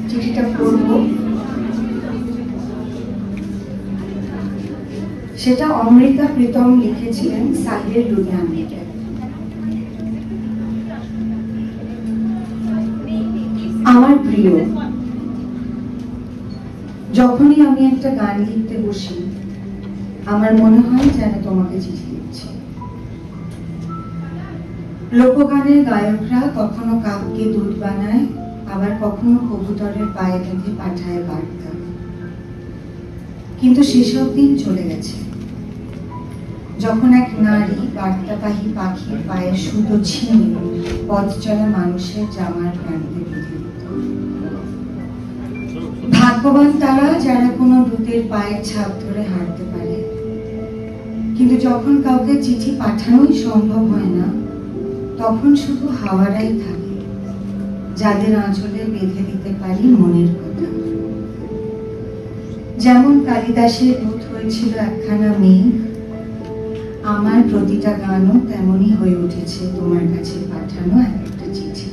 চিঠিটা পড়ব সেটা অমৃতা প্রীতম লিখেছিলেন সাহির লুধিয়ানাকে। আমার প্রিয়, যখনই আমি একটা গান লিখতে বসি আমার মনে হয় যেন তোমাকে চিঠি লিখছি। লোকগানের গায়করা কখনো কাককে দুধ বানায়, আবার কখনো কবুতরের পায়ে বেঁধে পাঠায় বার্তা, কিন্তু সেসব দিন চলে গেছে যখন এক নারী বার্তাবাহী পাখির পায়ের সুতো ছিঁড়ে পথ চলা মানুষের জামার প্রান্তে বেঁধে দিত। ভাগ্যবান তারা যারা কোনো দূতের পায়ের ছাপ ধরে হাঁটতে পারে, কিন্তু যখন কাউকে চিঠি পাঠানোই সম্ভব হয় না তখন শুধু হাওয়ারাই থাকে যাদের আঁচলে বেঁধে দিতে পারি মনের কথা। যেমন কালিদাসের দূত হয়েছিল একখানা মেঘ, আমার প্রতিটা গানও তেমনই হয়ে উঠেছে তোমার কাছে পাঠানো একটা চিঠি।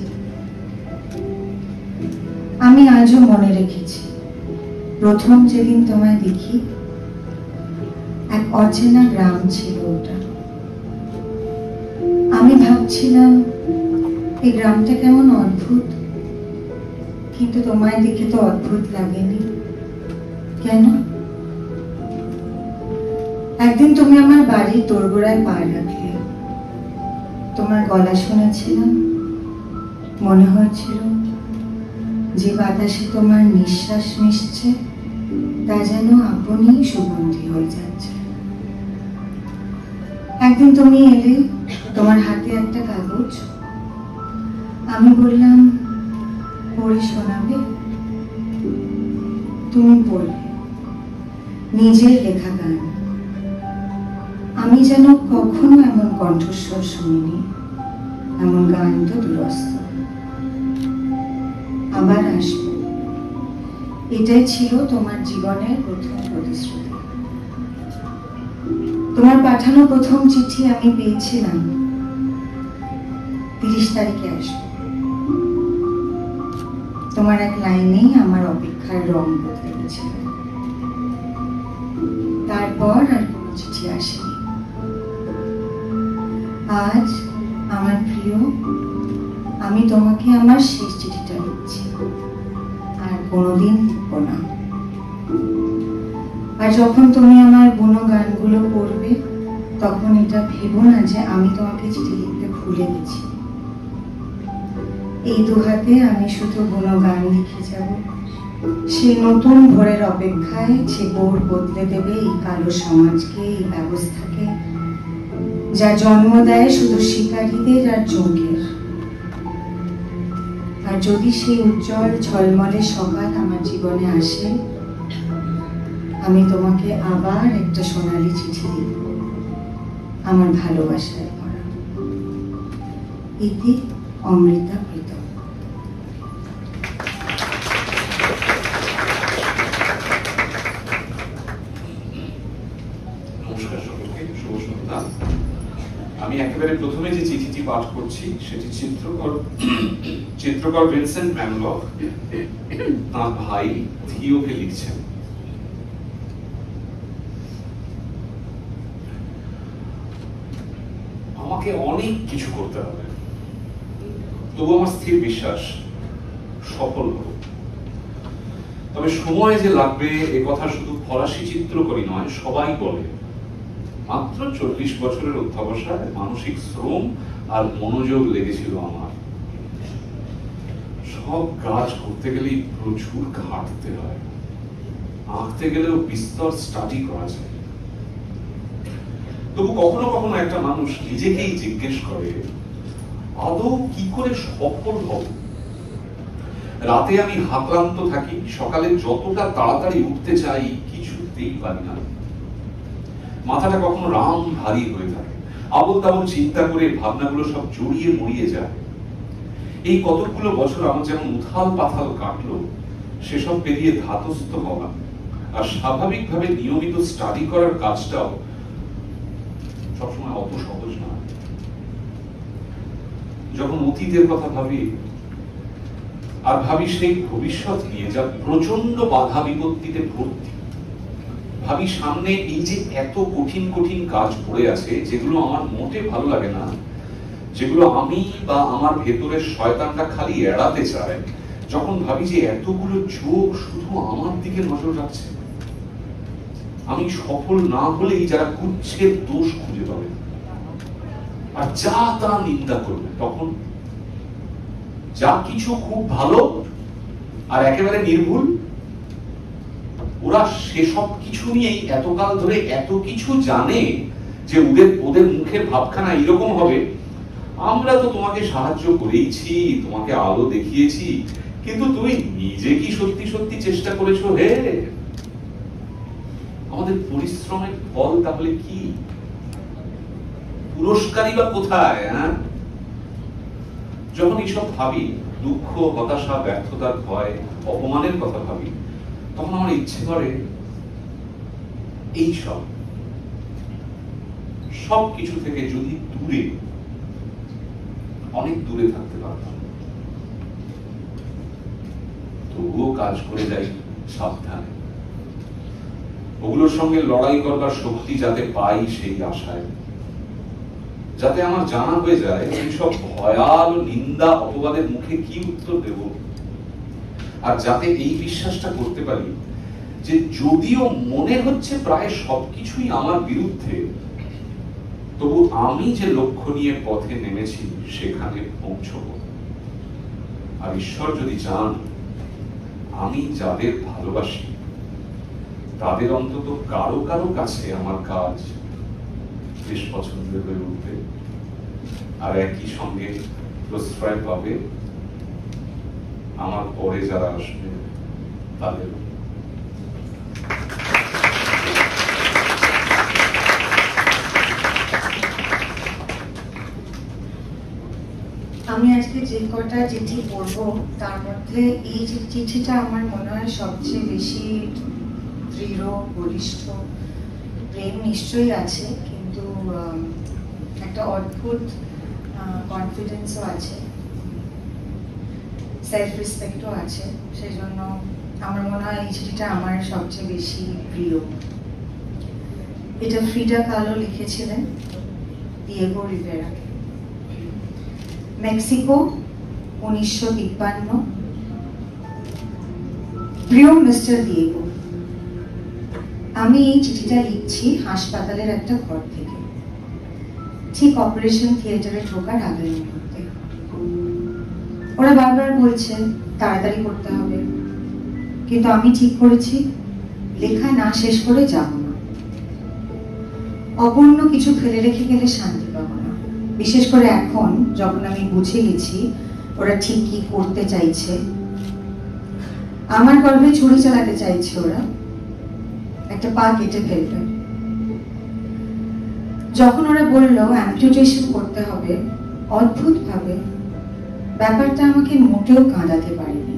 আমি আজও মনে রেখেছি প্রথম যেদিন তোমায় দেখি, এক অচেনা গ্রাম ছিল ওটা। আমি ভাবছিলাম এই গ্রামটা কেমন অদ্ভুত, কিন্তু তোমায় দেখে তো অদ্ভুত লাগেনি। কেন? একদিন তুমি আমার বাড়ির দোরগোড়ায় পা রাখলে, তোমার গলা শুনেছিলাম, মনে হয়েছিল যে বাতাসে তোমার নিঃশ্বাস মিশছে তা যেন আপনি সুগন্ধি হয়ে যাচ্ছে। একদিন তুমি এলে, তোমার হাতে একটা কাগজ, আমি বললাম পড়ে শোনাবে। তুমি পড়লে নিজের লেখা গান। আমি যেন কখনো এমন কণ্ঠস্বর শুনিনি, এমন গান তো দূরস্থ। আবার আসবো, এটাই ছিল তোমার জীবনের প্রথম প্রতিশ্রুতি। তোমার পাঠানো প্রথম চিঠি আমি পেয়েছিলাম 30 তারিখে আসবো। তোমার এক লাইনেই আমার অপেক্ষার রং বদলে গেছিল। তারপর আর কোনো চিঠি আসেনি। আজ আমার প্রিয়, আমি তোমাকে আমার শেষ চিঠিটা লিখছি, আর কোনোদিন লিখবো না। আর যখন তুমি আমার বুনো গানগুলো পড়বে তখন এটা ভেবো না যে আমি তোমাকে চিঠি লিখতে ভুলে গেছি। এই দুহাতে আমি শুধু বুনো গান লিখে যাব, সেই নতুন ভোরের অপেক্ষায় যে ভোর বদলে দেবে এই কালো সমাজকে, এই ব্যবস্থাকে, যা জন্ম দেয় শুধু শিকারীদের আর জঙ্গের। আর যদি সেই উজ্জ্বল ঝলমলে সকাল আমার জীবনে আসে, আমি তোমাকে আবার একটা সোনালী চিঠি লিখব, আমার ভালোবাসায় ভরা। ইতি অমৃতা প্রীতম। নমস্কার সকলকে, শুভ সন্ধ্যা। আমি একেবারে প্রথমে যে চিঠিটি পাঠ করছি সেটি চিত্রকর ভিনসেন্ট ভ্যান গঘ তাঁর ভাই থিওকে লিখছেন। আমাকে অনেক কিছু করতে হবে, তবু আমার স্থির বিশ্বাস সফল হব। তবে সময় যে লাগবে এ কথা শুধু ফরাসি চিত্রকরই নয়, সবাই বলে। মাত্র 40 বছরের অধ্যবসায়, মানসিক শ্রম আর মনোযোগ লেগেছিল আমার। সব কাজ করতে গেলেই প্রচুর খাটতে হয়, আঁকতে গেলেও বিস্তর স্টাডি করা যায়। তবু কখনো কখনো একটা মানুষ নিজেকেই জিজ্ঞেস করে, আদৌ কি করে সফল হব? রাতে আমি হাতরান্ত থাকি, সকালে যতটা তাড়াতাড়ি উঠতে চাই কিছুতেই পারি না। মাথাটা কখনো রাম ভারী হয়ে থাকে, আবল তাবল চিন্তা করে ভাবনাগুলো সব জড়িয়ে মরিয়ে যায়। এই কতগুলো বছর আমার যেমন উথাল পাথাল কাটলো, সেসব পেরিয়ে ধাতস্থ হওয়া আর স্বাভাবিকভাবে নিয়মিত স্টাডি করার কাজটাও সবসময় অত সহজ না। যখন অতীতের কথা ভাবি আর ভাবি সেই ভবিষ্যৎ নিয়ে যা প্রচন্ড বাধা বিপত্তিতে ভর্তি। ভাবি সামনে এই যে এত কঠিন কঠিন কাজ পড়ে আছে, যেগুলো আমার মোটে ভালো লাগে না, যেগুলো আমি বা আমার ভেতরের শয়তানটা খালি এড়াতে চায়, যখন ভাবি যে এতগুলো চোখ শুধু আমার দিকে নজর রাখছে, আমি সফল না হলেই যারা কুচ্ছের দোষ খুঁজে পাবে আর যা তা নিন্দা করবে, তখন যা কিছু খুব ভালো আর একেবারে নির্ভুল, ওরা সেসব কিছু নিয়েই এতকাল ধরে এত কিছু জানে যে ওদের মুখের ভাবখানা এরকম হবে, আমরা তো তোমাকে সাহায্য করেইছি, তোমাকে আলো দেখিয়েছি, কিন্তু তুমি নিজে কি সত্যি সত্যি চেষ্টা করেছো? হে, আমাদের পরিশ্রমের ফল তাহলে কি? পুরস্কারই বা কোথায়? যখন এইসব ভাবি, দুঃখ, হতাশা, ব্যর্থতার ভয়, অপমানের কথা ভাবি, তখন আমার ইচ্ছে করে এই সব কিছু থেকে যদি দূরে, অনেক দূরে থাকতে পারতাম। তবুও কাজ করে যাই সাবধানে, ওগুলোর সঙ্গে লড়াই করবার শক্তি যাতে পাই সেই আশায়, যাতে আমার জানা হয়ে যায় এইসব ভয়াল নিন্দা অপবাদের মুখে কি উত্তর দেব, আর যাতে এই বিশ্বাসটা করতে পারি যে যদিও মনে হচ্ছে প্রায় সবকিছুই আমার বিরুদ্ধে, তবু আমি যে লক্ষ্য নিয়ে পথে নেমেছি সেখানে পৌঁছব। আর ঈশ্বর যদি চান আমি যাদের ভালোবাসি তাদের অন্তত কারো কারো কাছে আমার কাজ বেশ পছন্দের হয়ে উঠবে, আর একই সঙ্গে প্রশ্রয় পাবে আমার পরে যারা আসবে তাদের। আমি আজকে যে কটা চিঠি পড়বো তার মধ্যে এই চিঠিটা আমার মনে হয় সবচেয়ে বেশি দৃঢ়, বলিষ্ঠ। প্রেম নিশ্চয়ই আছে, কিন্তু একটা অদ্ভুত কনফিডেন্সও আছে, সেলফ রেসপেক্টও আছে। সেই জন্য আমার মনে হয় এই চিঠিটা আমার সবচেয়ে বেশি প্রিয়। এটা ফ্রিডা কালো লিখেছিলেন দিয়েগো রিভেরাকে। মেক্সিকো, 1953। প্রিয় মিস্টার দিয়েগো, আমি এই চিঠিটা লিখছি হাসপাতালের একটা ঘর থেকে, ঠিক অপারেশন থিয়েটারে ঢোকার আগের মুহূর্তে। ওরা বারবার বলছে তাড়াতাড়ি করতে হবে, কিন্তু আমি ঠিক করেছি লেখা না শেষ করে যাব না। অপূর্ণ কিছু ফেলে রেখে গেলে শান্তি পাবো না, বিশেষ করে এখন যখন আমি বুঝে গেছি ওরা ঠিক কি করতে চাইছে। আমার গর্ভে ছুরি চালাতে চাইছে ওরা, একটা পা কেটে ফেলবে। যখন ওরা বললো অ্যাম্পুটেশন করতে হবে, অদ্ভুত ভাবে ব্যাপারটা আমাকে মোটেও কাঁদাতে পারেনি।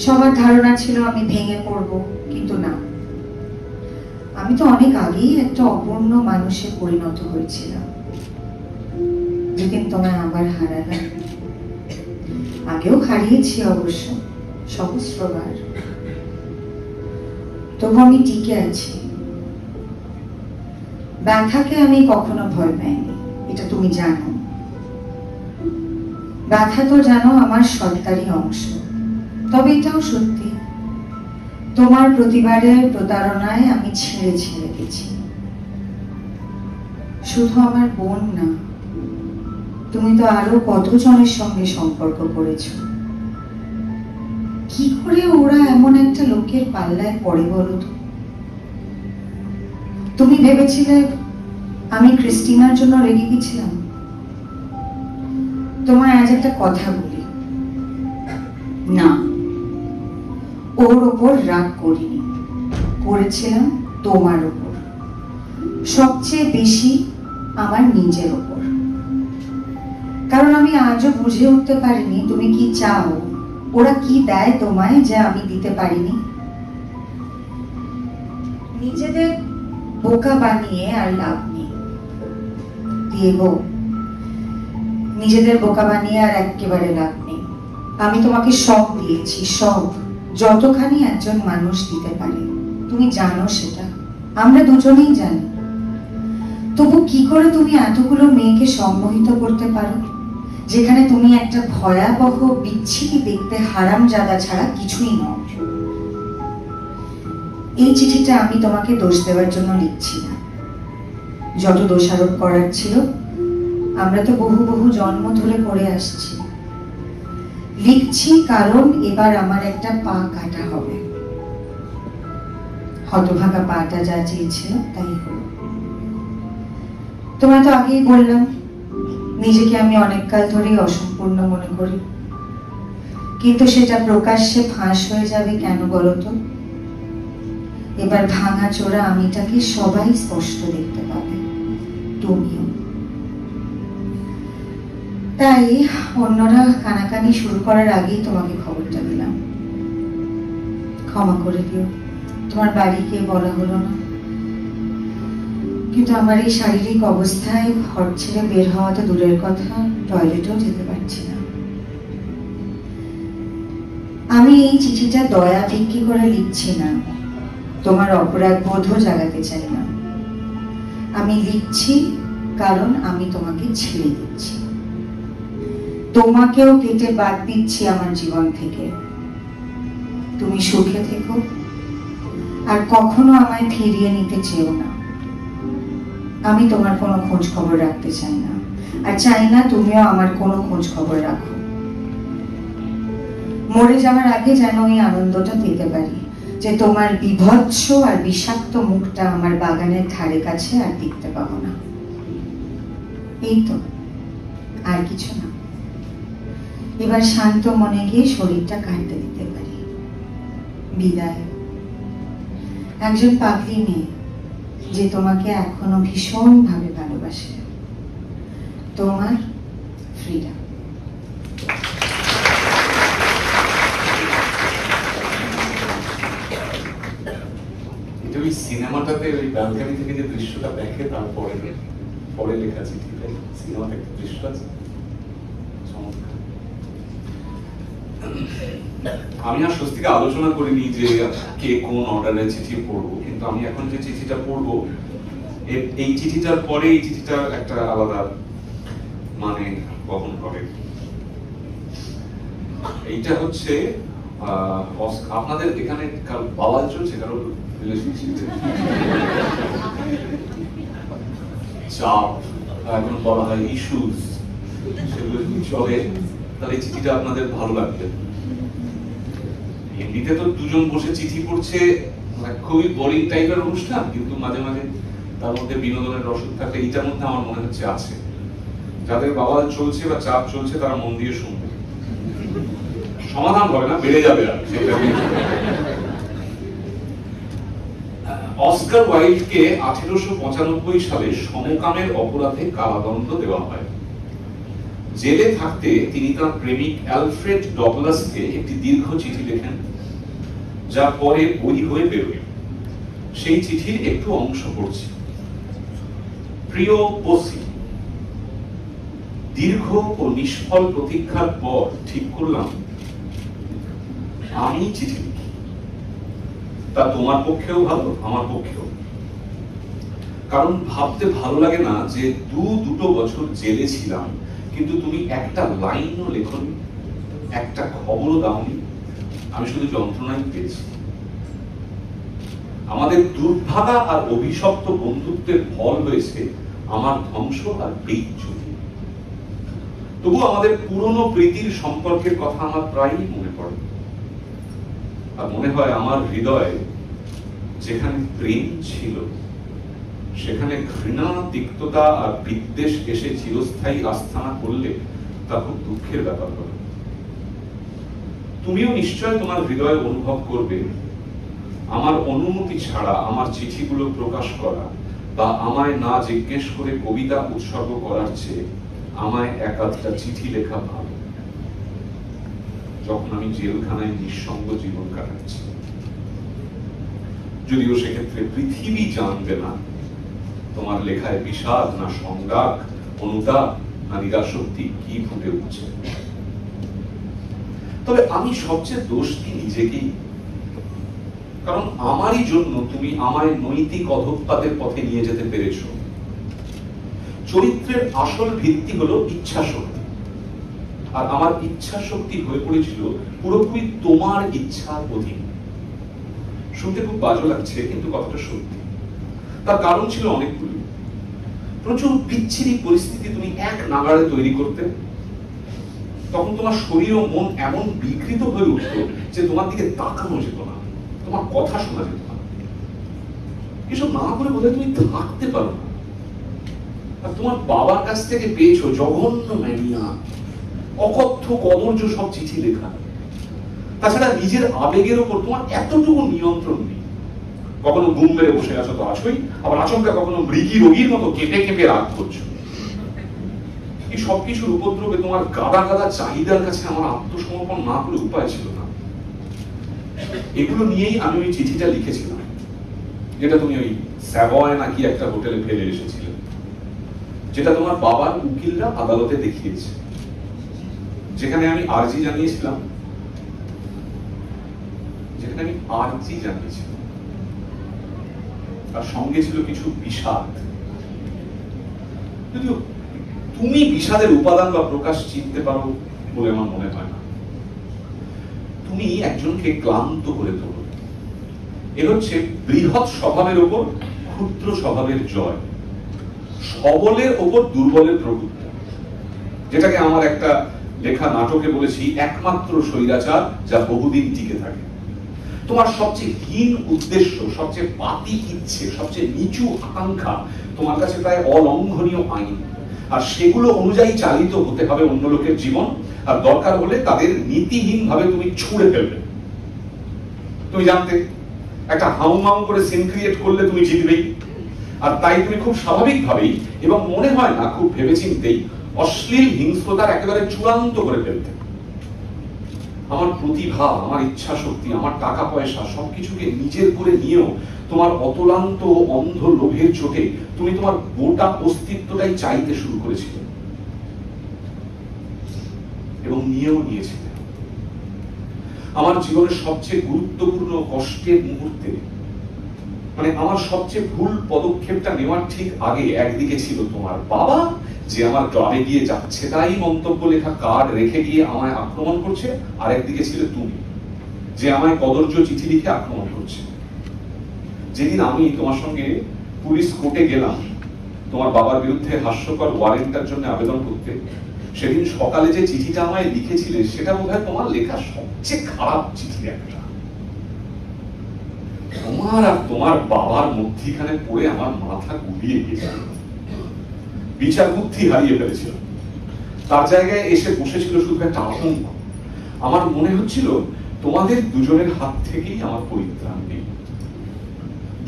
সবার ধারণা ছিল আমি ভেঙে পড়বো, কিন্তু না, আমি তো অনেক আগেই একটা অপূর্ণ মানুষে পরিণত হয়েছিলাম, যেদিন তোমায় আবার হারালাম। আগেও হারিয়েছি অবশ্য সহস্রবার, তবু আমি টিকে আছি। ব্যথাকে আমি কখনো ভয় পাইনি, এটা তুমি জানো। ব্যথা তো জানো আমার সত্তারই অংশ, তবে এটাও সত্যি তোমার প্রতিবারের প্রতারণায় আমি ছেড়ে ছেড়ে গেছি। শুধু আমার বোন না, তুমি তো আরো কতজনের সঙ্গে সম্পর্ক করেছো। কি করে ওরা এমন একটা লোকের পাল্লায় পড়ে বলো তো? তুমি ভেবেছিলে আমি ক্রিস্টিনার জন্য রেগে গেছিলাম? তোমায় আজ একটা কথা বলি, না, ওর ওপর রাগ করিনি, করেছিলাম তোমার ওপর, সবচেয়ে বেশি আমার নিজের ওপর। কারণ আমি আজও বুঝে উঠতে পারিনি তুমি কি চাও, ওরা কি দেয় তোমায় যে আমি দিতে পারিনি। নিজেদের বোকা বানিয়ে আর লাভ নেই দিয়েগো, নিজেদের বোকা বানিয়ে আর একেবারে লাভ নেই। আমি তোমাকে সব দিয়েছি, সব, যতখানি একজন মানুষ দিতে পারে। তুমি জানো সেটা, আমরা দুজনেই জানি। তবু কি করে তুমি এতগুলো মেয়েকে সম্মোহিত করতে পারো, যেখানে তুমি একটা ভয়াবহ বিচ্ছিরি দেখতে হারামজাদা ছাড়া কিছুই নও? এই চিঠিটা আমি তোমাকে দোষ দেওয়ার জন্য লিখছি না। যত দোষারোপ করার ছিল আমরা তো বহু বহু জন্ম ধরে করে আসছি। লিখছি কারণ এবার আমার একটা পা কাটা হবে। হতভাগা পাটা যা চেয়েছিল তাই হলো। তোমায় তো আগেই বললাম, নিজেকে আমি অনেক কাল ধরেই অসম্পূর্ণ মনে করি, কিন্তু সেটা প্রকাশ্যে ফাঁস হয়ে যাবে কেন বলতো? এবার ভাঙা চোরা আমিটাকে সবাই স্পষ্ট দেখতে পাবে, তুমিও। তাই অন্যরা কানাকানি শুরু করার আগেই তোমাকে খবরটা দিলাম। ক্ষমা করে দিও, তোমার বাড়িকে বলা হলো না। কিন্তু আমার এই শারীরিক অবস্থায় ঘর ছেড়ে বের হওয়া তো দূরের কথা, টয়লেটেও যেতে পারছি না। আমি এই চিঠিটা দয়া ভিক্ষি করে লিখছি না, তোমার অপরাধ বোধও জাগাতে চাই না। আমি লিখছি কারণ আমি তোমাকে ছেড়ে দিচ্ছি, তোমাকেও কেটে বাদ দিচ্ছি আমার জীবন থেকে। তুমি সুখে থেকো, আর কখনো আমায় ফিরিয়ে নিতে চেও না। আমি তোমার কোনো খোঁজ খবর রাখতে চাই না, আর চাই না তুমিও আমার কোনো খোঁজ খবর রাখো। মরে যাওয়ার আগে যেন এই আনন্দটা পেতে পারি যে তোমার বিভৎস আর বিষাক্ত মুখটা আমার বাগানের ধারে কাছে আর দেখতে পাবো না। এই তো, আর কিছু না। এবার শান্ত মনে গিয়ে শরীরটা কাটতে দিতে পারি। বিদায়, একজন পাগলি মেয়ে যে তোমাকে এখনো ভীষণ ভাবে ভালোবাসে। তোমার ফ্রিডা। এটা ওই সিনেমাটাতে ওই ব্যালকনি থেকে যে দৃশ্যটা দেখে তারপরে পরে লেখা চিঠিটা, সিনেমাতে একটা দৃশ্য আছে। আমি আর স্বস্তিকে আলোচনা করিনি যে কে কোন অর্ডারে চিঠি পড়বো, কিন্তু আমি এখন যে চিঠিটা পড়বো, এই চিঠিটার পরে এই চিঠিটার একটা আলাদা মানে বহন করে। এইটা হচ্ছে আপনাদের এখানে কারো বাওয়াল চলছে, কারো রিলেশনশিপে চাপ, এখন বলা হয় ইস্যুস, সেগুলো যদি চলে তাহলে চিঠিটা আপনাদের ভালো লাগবে। এমনিতে তো দুজন বসে চিঠি পড়ছে, খুবই বোরিং টাইপের অনুষ্ঠান, কিন্তু মাঝে মাঝে তার মধ্যে বিনোদনের রসদ থাকলে এইটার মধ্যে আমার মনে হচ্ছে আছে। যাদের বাওয়াল চলছে বা চাপ চলছে তারা মন দিয়ে শুনবে, সমাধান হবে না, বেড়ে যাবে। আর অস্কার ওয়াইল্ডকে 1895 সালে সমকামের অপরাধে কারাদণ্ড দেওয়া হয়। জেলে থাকতে তিনি তার প্রেমিক অ্যালফ্রেড ডগলাসকে একটি দীর্ঘ চিঠি লেখেন, যা পরে বই হয়ে বেরোয়। সেই চিঠির একটু অংশ পড়ছি। প্রিয় পসি, দীর্ঘ ও নিষ্ফল প্রতীক্ষার পর ঠিক করলাম আমি চিঠি লিখি। তা তোমার পক্ষেও ভালো, আমার পক্ষেও। কারণ ভাবতে ভালো লাগে না যে দুটো বছর জেলে ছিলাম, কিন্তু তুমি একটা লাইনও লেখনি, একটা খবরও দাওনি। আমি শুধু যন্ত্রণাই পেয়েছি। আমাদের দুর্ভাগা আর অভিশপ্ত বন্ধুত্বের ফল হয়েছে আমার ধ্বংস আর বেইজ্জতি। তবু আমাদের পুরনো প্রীতির সম্পর্কের কথা আমার প্রায়ই মনে পড়ে, আর মনে হয় আমার হৃদয়ে যেখানে প্রেম ছিল সেখানে ঘৃণা, তিক্ততা আর বিদ্বেষ এসে চিরস্থায়ী আস্থানা করলে তা খুব দুঃখের ব্যাপার হবে। তুমিও নিশ্চয় তোমার হৃদয়ে অনুভব করবে আমার অনুমতি ছাড়া আমার চিঠিগুলো প্রকাশ করা বা আমায় না জিজ্ঞেস করে কবিতা উৎসর্গ করার চেয়ে আমায় একাধটা চিঠি লেখা ভালো, যখন আমি জেলখানায় নিঃসঙ্গ জীবন কাটাচ্ছি। যদিও সেক্ষেত্রে পৃথিবী জানবে না তোমার লেখায় বিষাদ না সংজ্ঞাক, অনুতাপ না নিরাসক্তি কি ফুটে উঠছে। তবে আমি সবচেয়ে দোষ দিই নিজেকেই, কারণ আমারই জন্য তুমি আমায় নৈতিক অধঃপাতের পথে নিয়ে যেতে পেরেছো। চরিত্রের আসল ভিত্তি হলো ইচ্ছা শক্তি, আর আমার ইচ্ছা শক্তি হয়ে পড়েছিল পুরোপুরি তোমার ইচ্ছার অধীন। শুনতে খুব বাজে লাগছে, কিন্তু কথাটা সত্যি। তার কারণ ছিল অনেকগুলো। প্রচুর বিচ্ছিরি পরিস্থিতি তুমি এক নাগাড়ে তৈরি করতে, তখন তোমার শরীর ও মন এমন বিকৃত হয়ে উঠত যে তোমার দিকে তাকানো যেত না, তোমার কথা শোনা যেত না। এসব না করে বোধহয় তুমি থাকতে পারো না। আর তোমার বাবার কাছ থেকে পেয়েছো জঘন্য ম্যানিয়া, অকথ্য কদর্য সব চিঠি লেখা। তাছাড়া নিজের আবেগের উপর তোমার এতটুকু নিয়ন্ত্রণ নেই। কখনো ঘুম মেরে বসে আছো তো আছোই, আবার আচমকা কখনো মৃগী রোগীর মতো কেঁপে কেঁপে রাগ করছো। এই সবকিছুর উপদ্রবে তোমার গাদা গাদা চাহিদার কাছে আমার আত্মসমর্পণ না করে উপায় ছিল না। এগুলো নিয়েই আমি ওই চিঠিটা লিখেছিলাম, যেটা তুমি ওই স্যাভয় নাকি একটা হোটেলে ফেলে এসেছিলে, যেটা তোমার বাবার উকিলরা আদালতে দেখিয়েছে, যেখানে আমি আর্জি জানিয়েছিলাম আর সঙ্গে ছিল কিছু বিষাদ। যদিও তুমি বিষাদের উপাদান বা প্রকাশ চিনতে পারো বলে আমার মনে হয় না। তুমি একজনকে ক্লান্ত করে তোলো। এ হচ্ছে বৃহৎ স্বভাবের ওপর ক্ষুদ্র স্বভাবের জয়, সবলের ওপর দুর্বলের প্রভুত্ব, যেটাকে আমার একটা লেখা নাটকে বলেছি একমাত্র স্বৈরাচার যা বহুদিন টিকে থাকে। তোমার সবচেয়ে হীন উদ্দেশ্য, সবচেয়ে পাতি ইচ্ছে, সবচেয়ে নিচু আকাঙ্ক্ষা তোমার কাছে প্রায় অলঙ্ঘনীয় আইন, আর সেগুলো অনুযায়ী চালিত হতে হবে অন্য লোকের জীবন, আর দরকার হলে তাদের নীতিহীন ভাবে তুমি ছুঁড়ে ফেলবে। তুমি জানতে একটা হাউমাউ করে সিন ক্রিয়েট করলে তুমি জিতবেই, আর তাই তুমি খুব স্বাভাবিকভাবেই এবং মনে হয় না খুব ভেবেচিন্তেই অশ্লীল হিংস্রতার একেবারে চূড়ান্ত করে ফেলতে। আমার প্রতিভা, আমার ইচ্ছা শক্তি, আমার টাকা পয়সা সবকিছুকে নিজের করে নিয়েও তোমার অতলান্ত অন্ধ লোভের চোটে তুমি তোমার গোটা অস্তিত্বটাই চাইতে শুরু করেছিলে এবং নিয়েও নিয়েছিলে। আমার জীবনের সবচেয়ে গুরুত্বপূর্ণ কষ্টের মুহূর্তে, মানে আমার সবচেয়ে ভুল পদক্ষেপটা নেওয়ার ঠিক আগে, একদিকে ছিল তোমার বাবা যে আমার ক্লাবে গিয়ে যাচ্ছে তাই মন্তব্য লেখা কার্ড রেখে গিয়ে আমায় আক্রমণ করছে, আর একদিকে ছিল তুমি যে আমায় কদর্য চিঠি লিখে আক্রমণ করছে। যেদিন আমি তোমার সঙ্গে পুলিশ কোর্টে গেলাম তোমার বাবার বিরুদ্ধে হাস্যকর ওয়ারেন্টের জন্য আবেদন করতে, সেদিন সকালে যে চিঠিটা আমায় লিখেছিলে সেটা বোধহয় তোমার লেখা সবচেয়ে খারাপ চিঠি একটা। তোমার আর তোমার বাবার মধ্যখানে পড়ে আমার মাথা গুলিয়ে গিয়েছিল, বিচার বুদ্ধি হারিয়ে ফেলেছিল। তার জায়গায় এসে বসেছিল শুধু একটা আতঙ্ক। আমার মনে হচ্ছিল তোমাদের দুজনের হাত থেকেই আমার পরিত্রাণ নেই।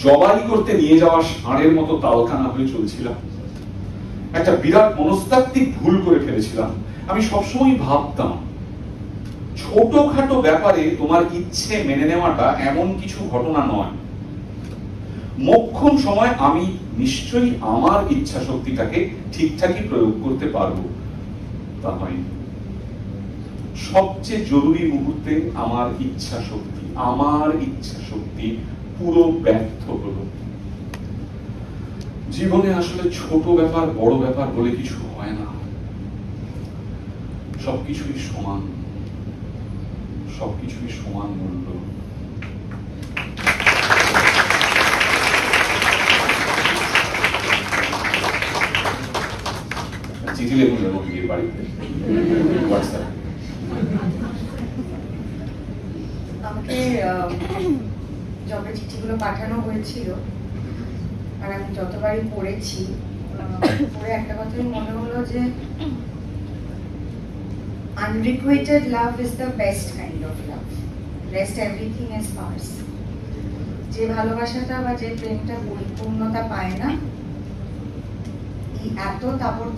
জবাই করতে নিয়ে যাওয়া ষাঁড়ের মতো তালকানা হয়ে চলছিলাম। একটা বিরাট মনস্তাত্ত্বিক ভুল করে ফেলেছিলাম। আমি সবসময় ভাবতাম ছোটখাটো ব্যাপারে তোমার ইচ্ছে মেনে নেওয়াটা এমন কিছু ঘটনা নয়। মোক্ষম সময় আমি নিশ্চয়ই আমার ইচ্ছা শক্তিটাকে ঠিকঠাকই প্রয়োগ করতে পারবো, তা হয়নি। সবচেয়ে জরুরি মুহূর্তে আমার ইচ্ছা শক্তি পুরো ব্যর্থ হলো। জীবনে আসলে ছোট ব্যাপার বড় ব্যাপার বলে কিছু হয় না, সবকিছুই সমান মূল্য। চিঠি লেখুন গিয়ে বাড়িতে, হোয়াটসঅ্যাপ। আমাকে যবে চিঠিগুলো পাঠানো হয়েছিল আর আমি যতবারই পড়েছি, পড়ে একটা কথাই মনে হলো যে unrequited love is the best kind of love. Rest everything is farce. যে ভালোবাসাটা বা যে প্রেমটা পরিপূর্ণতা পায় না, এত তাবড়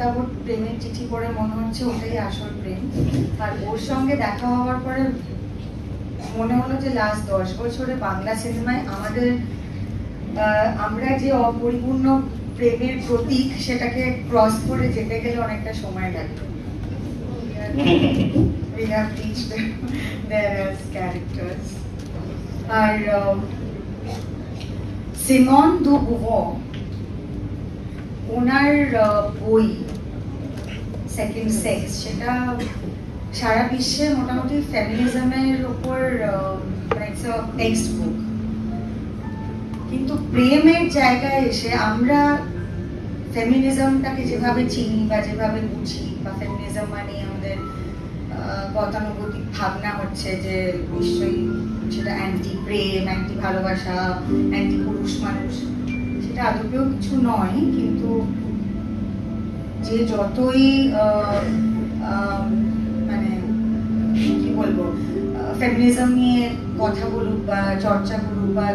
প্রেমের চিঠি পড়ে মনে হচ্ছে ওটাই আসল প্রেম। আর ওর সঙ্গে দেখা হওয়ার পরে মনে হলো যে লাস্ট 10 বছরে বাংলা সিনেমায় আমরা যে অপরিপূর্ণ প্রেমের প্রতীক সেটাকে ক্রস করে যেতে গেলে অনেকটা সময় লাগবে। we have reached there as characters. আর সিমন দু বুভন ওনার বই সেকেন্ড সেক্স, সেটা সারা বিশ্বে মোটামুটি ফেমিনিজমের উপর টেক্সট বুক। কিন্তু প্রেমের জায়গায় এসে আমরা ফেমিনিজমটাকে যেভাবে চিনি বা যেভাবে বুঝি, বা ফেমিনিজম মানে আমাদের গতানুগতিক ভাবনা হচ্ছে যে নিশ্চয়ই সেটা অ্যান্টি প্রেম, অ্যান্টি ভালোবাসা, অ্যান্টি পুরুষ মানুষ, সেটা আদৌকেও কিছু নয়। কিন্তু যে যতই মানে কি বলবো ফেমিনিজম নিয়ে কথা বলুক বা চর্চা করুক, বা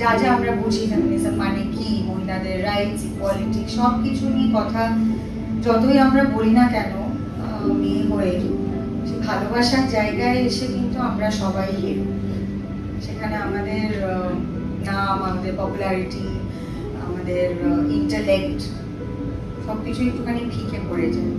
যা যা আমরা বুঝি ফেমিনিজম মানে কি, মহিলাদের রাইটস, ইকুয়ালিটি, সব কিছু নিয়ে কথা যতই আমরা বলি না কেন মেয়ে হয়ে, ভালোবাসার জায়গায় এসে কিন্তু আমরা সবাই হিরো। সেখানে আমাদের নাম, আমাদের পপুলারিটি, আমাদের ইন্টেলেক্ট সবকিছু একটুখানি ফিকে পড়ে যায়।